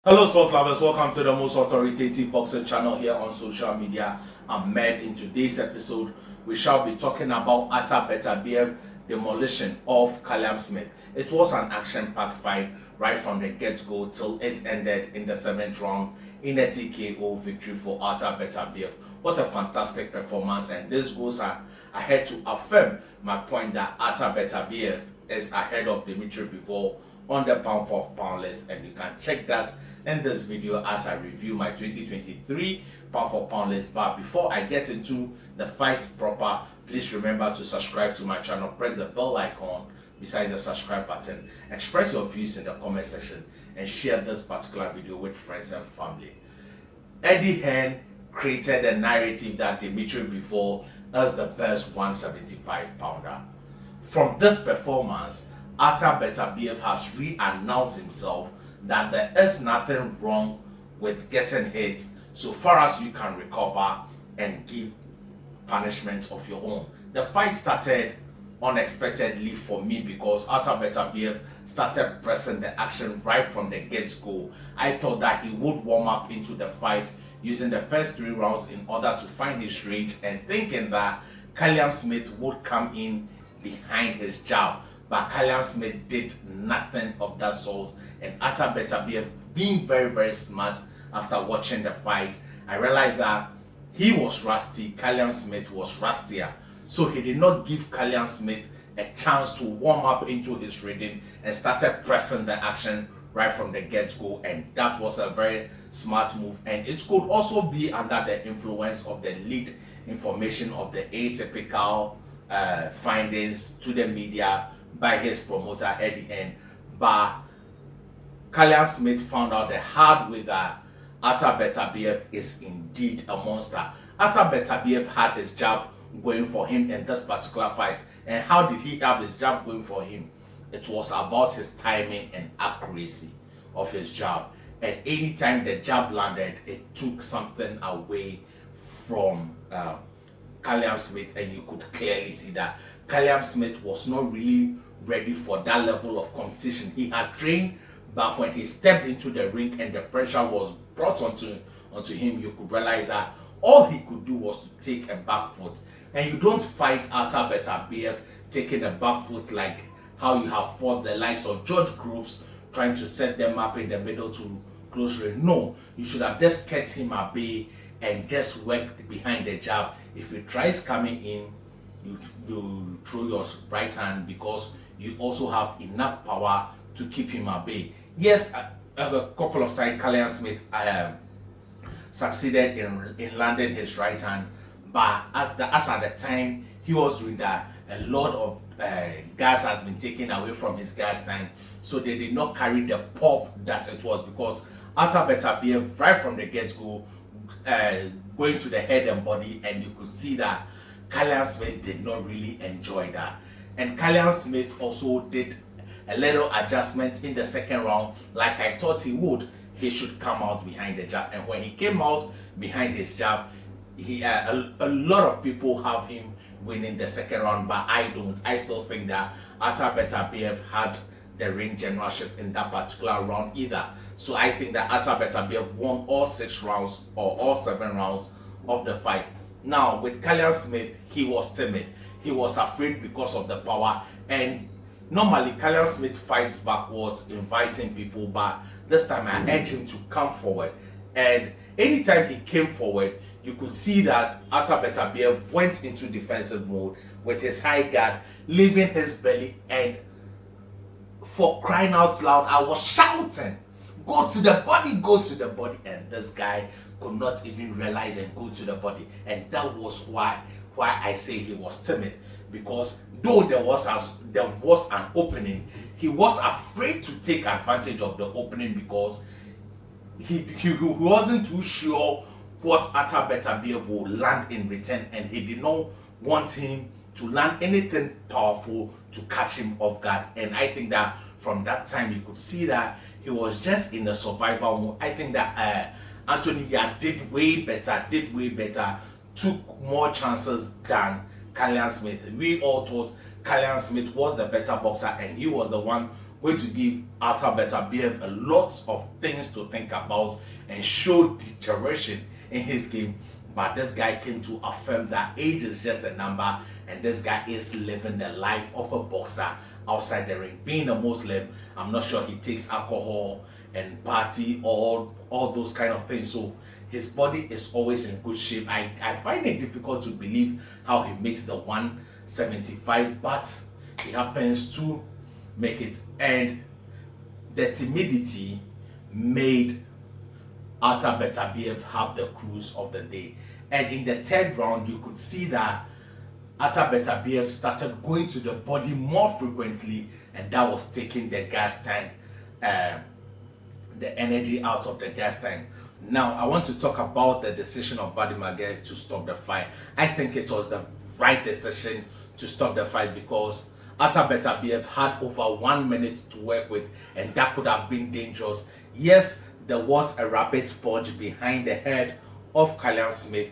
Hello sports lovers, welcome to the most authoritative boxing channel here on social media. I'm Med. In today's episode, we shall be talking about Artur Beterbiev demolition of Callum Smith. It was an action-packed fight right from the get-go till it ended in the 7th round in a TKO victory for Artur Beterbiev. What a fantastic performance, and this goes ahead to affirm my point that Artur Beterbiev is ahead of Dimitri Bivol on the pound for pound list, and you can check that in this video as I review my 2023 pound for pound list. But before I get into the fight proper, please remember to subscribe to my channel, press the bell icon besides the subscribe button, express your views in the comment section, and share this particular video with friends and family. Eddie Hearn created a narrative that Dimitri Bivol is the best 175 pounder. From this performance, Artur Beterbiev has re-announced himself that there is nothing wrong with getting hit so far as you can recover and give punishment of your own. The fight started unexpectedly for me because Artur Beterbiev started pressing the action right from the get-go. I thought that he would warm up into the fight using the first 3 rounds in order to find his range and thinking that Callum Smith would come in behind his jab. But Callum Smith did nothing of that sort, and Artur Beterbiev, being very smart after watching the fight, I realized that he was rusty, Callum Smith was rustier. So he did not give Callum Smith a chance to warm up into his rhythm and started pressing the action right from the get-go, and that was a very smart move. And it could also be under the influence of the leaked information of the atypical findings to the media by his promoter Eddie Hearn. But Callum Smith found out the hard way that Artur Beterbiev is indeed a monster. Artur Beterbiev had his jab going for him in this particular fight. And how did he have his jab going for him? It was about his timing and accuracy of his jab. And anytime the jab landed, it took something away from Callum Smith, and you could clearly see that Callum Smith was not really ready for that level of competition. He had trained, but when he stepped into the ring and the pressure was brought onto him, you could realize that all he could do was to take a back foot. And you don't fight Artur Beterbiev taking a back foot like how you have fought the likes of George Groves, trying to set them up in the middle to close range. No, you should have just kept him at bay and just worked behind the jab. If he tries coming in, you throw your right hand because you also have enough power to keep him at bay. Yes, a couple of times Callum Smith succeeded in landing his right hand, but as at the time he was doing that, a lot of gas has been taken away from his gas tank, so they did not carry the pop that it was, because Artur Beterbiev right from the get-go going to the head and body, and you could see that Callum Smith did not really enjoy that. And Callum Smith also did a little adjustment in the second round, like I thought he would. He should come out behind the jab, and when he came out behind his jab, he a lot of people have him winning the second round, but I don't. I still think that Artur Beterbiev had the ring generalship in that particular round either. So I think that Artur Beterbiev won all 6 rounds or all 7 rounds of the fight. Now with Callum Smith, he was timid. He was afraid because of the power, and normally Callum Smith fights backwards, inviting people, but this time I urged him to come forward. And anytime he came forward, you could see that Artur Beterbiev went into defensive mode with his high guard, leaving his belly, and for crying out loud, I was shouting, go to the body, go to the body, and this guy could not even realize and go to the body. And that was why I say he was timid, because though there was an opening, he was afraid to take advantage of the opening because he wasn't too sure what Artur Beterbiev will land in return, and he did not want him to land anything powerful to catch him off guard. And I think that from that time you could see that he was just in a survival mode. I think that Anthony did way better, took more chances than Callum Smith. We all thought Callum Smith was the better boxer, and he was the one going to give Artur Beterbiev a lot of things to think about and show deterioration in his game. But this guy came to affirm that age is just a number, and this guy is living the life of a boxer outside the ring. Being a Muslim, I'm not sure he takes alcohol and party or all those kind of things. So his body is always in good shape. I find it difficult to believe how he makes the 175, but he happens to make it. And the timidity made Artur Beterbiev have the cruise of the day. And in the third round, you could see that Artur Beterbiev started going to the body more frequently, and that was taking the gas tank, the energy out of the gas tank. Now, I want to talk about the decision of Buddy McGee to stop the fight. I think it was the right decision to stop the fight because Artur Beterbiev had over 1 minute to work with, and that could have been dangerous. Yes, there was a rapid punch behind the head of Callum Smith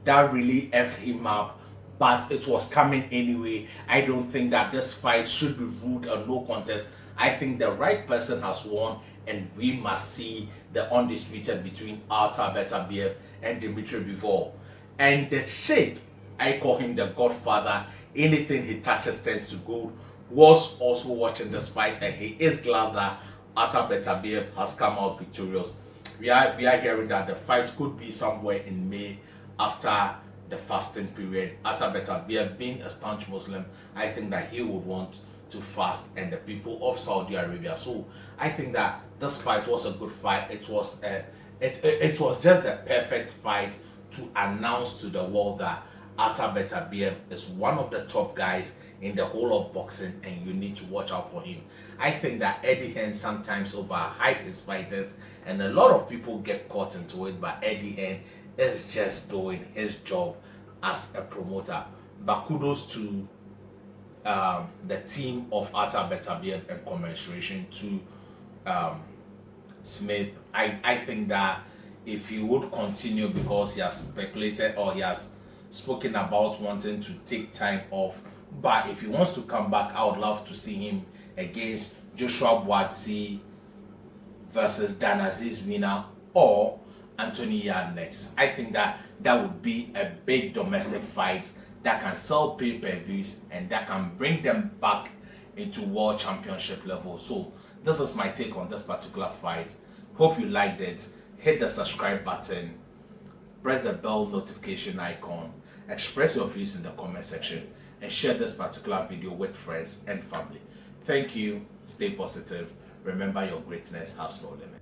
that really effed him up, but it was coming anyway. I don't think that this fight should be ruled a no contest. I think the right person has won, and we must see the undisputed between Artur Beterbiev and Beterbiev. And the Sheikh, I call him the Godfather, anything he touches turns to gold, was also watching this fight, and he is glad that Artur Beterbiev has come out victorious. We are hearing that the fight could be somewhere in May after the fasting period. Artur Beterbiev, being a staunch Muslim, I think that he would want to fast, and the people of Saudi Arabia. So I think that this fight was a good fight. It was just the perfect fight to announce to the world that Artur Beterbiev is one of the top guys in the whole of boxing, and you need to watch out for him. I think that Eddie Hearn sometimes overhype his fighters, and a lot of people get caught into it, but Eddie Hearn is just doing his job as a promoter. But kudos to the team of Artur Beterbiev and commensuration to Smith. I think that if he would continue, because he has speculated or he has spoken about wanting to take time off, but if he wants to come back, I would love to see him against Joshua Buatsi versus Dan Aziz winner or Anthony Yarde next. I think that would be a big domestic fight that can sell pay-per-views and that can bring them back into world championship level. So this is my take on this particular fight. Hope you liked it. Hit the subscribe button, press the bell notification icon, express your views in the comment section, and share this particular video with friends and family. Thank you. Stay positive. Remember, your greatness has no limit.